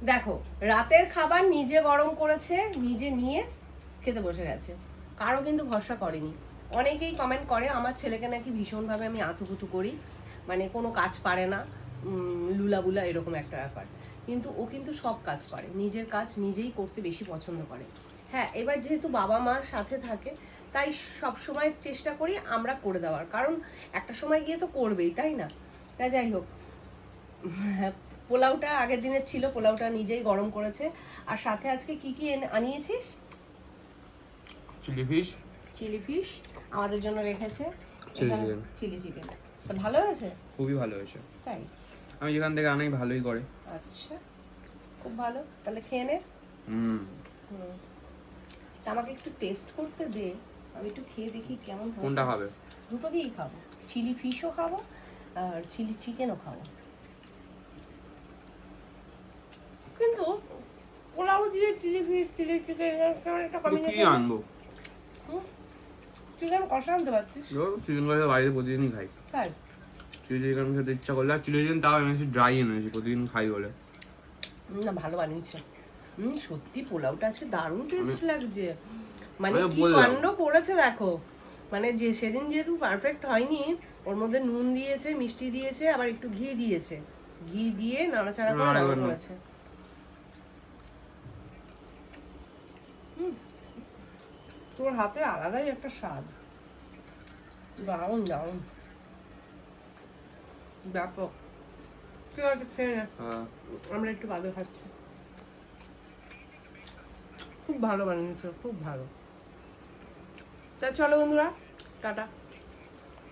দেখো রাতের খাবার নিজে গরম করেছে, নিজে নিয়ে খেতে বসে গেছে, কারো কিন্তু ভরসা করেনি। অনেকেই কমেন্ট করে আমার ছেলেকে নাকি ভীষণভাবে আমি আতুপুতু করি, মানে কোনো কাজ পারে না, লুলাবুলা এরকম একটা ব্যাপার। কিন্তু ও কিন্তু সব কাজ পারে, নিজের কাজ নিজেই করতে বেশি পছন্দ করে। হ্যাঁ, এবার যেহেতু বাবা মার সাথে থাকে তাই সব সময় চেষ্টা করি আমরা করে দেওয়ার, কারণ একটা সময় গিয়ে তো করবেই, তাই না? তা যাই হোক, পোলাওটা আগের দিনের ছিল, পোলাওটা নিজেই গরম করেছে। আর সাথে আজকে কি কি আনিয়েছিস? Chilli fish. চিলি ফিশ আমাদের জন্য রেখেছে, চিলি চিকেন। তা ভালো হয়েছে? খুবই ভালো হয়েছে। তাই? আমি যেখান থেকে আনাই ভালোই করে। আচ্ছা, খুব ভালো, তাহলে খেয়ে নে। তা আমাকে একটু টেস্ট করতে দে, আমি একটু খেয়ে দেখি কেমন হয়েছে। কোনটা খাবে? দুটো দিয়েই খাবো, চিলি ফিশও খাবো আর চিলি চিকেনও খাবো। কিন্তু পোলাও দিয়ে চিলি ফিশ চিলি চিকেন কেমন একটা কি কম্বিনেশন। আনবো? চিকেন কষা আনতে পারতিস। চিকেন কষা বাইরে প্রতিদিনই খাই। তাই? চিলি চিকেন খেতে ইচ্ছা করলে, আর চিলি চিকেন তাও এনেছি ড্রাই এনেছি, প্রতিদিন খাই বলে। না, ভালো বানিয়েছে। সত্যি পোলাওটা আজকে দারুণ টেস্ট লাগছে, মানে আমি কি বললাম। কাণ্ড করেছে দেখো। মানে যে সেদিন যেহেতু পারফেক্ট হয়নি, ওর মধ্যে নুন দিয়েছে, মিষ্টি দিয়েছে, আবার একটু ঘি দিয়েছে, ঘি দিয়ে নাড়াচাড়া করে রান্না করেছে। তোর হাতে আলাদাই একটা স্বাদ, দারুণ দারুণ, ব্যাপক। ঠিক আছে, খেয়ে নে, আমরা একটু বাদে খাচ্ছি। খুব ভালো বানিয়েছো, খুব ভালো। তা চলো বন্ধুরা, টাটা।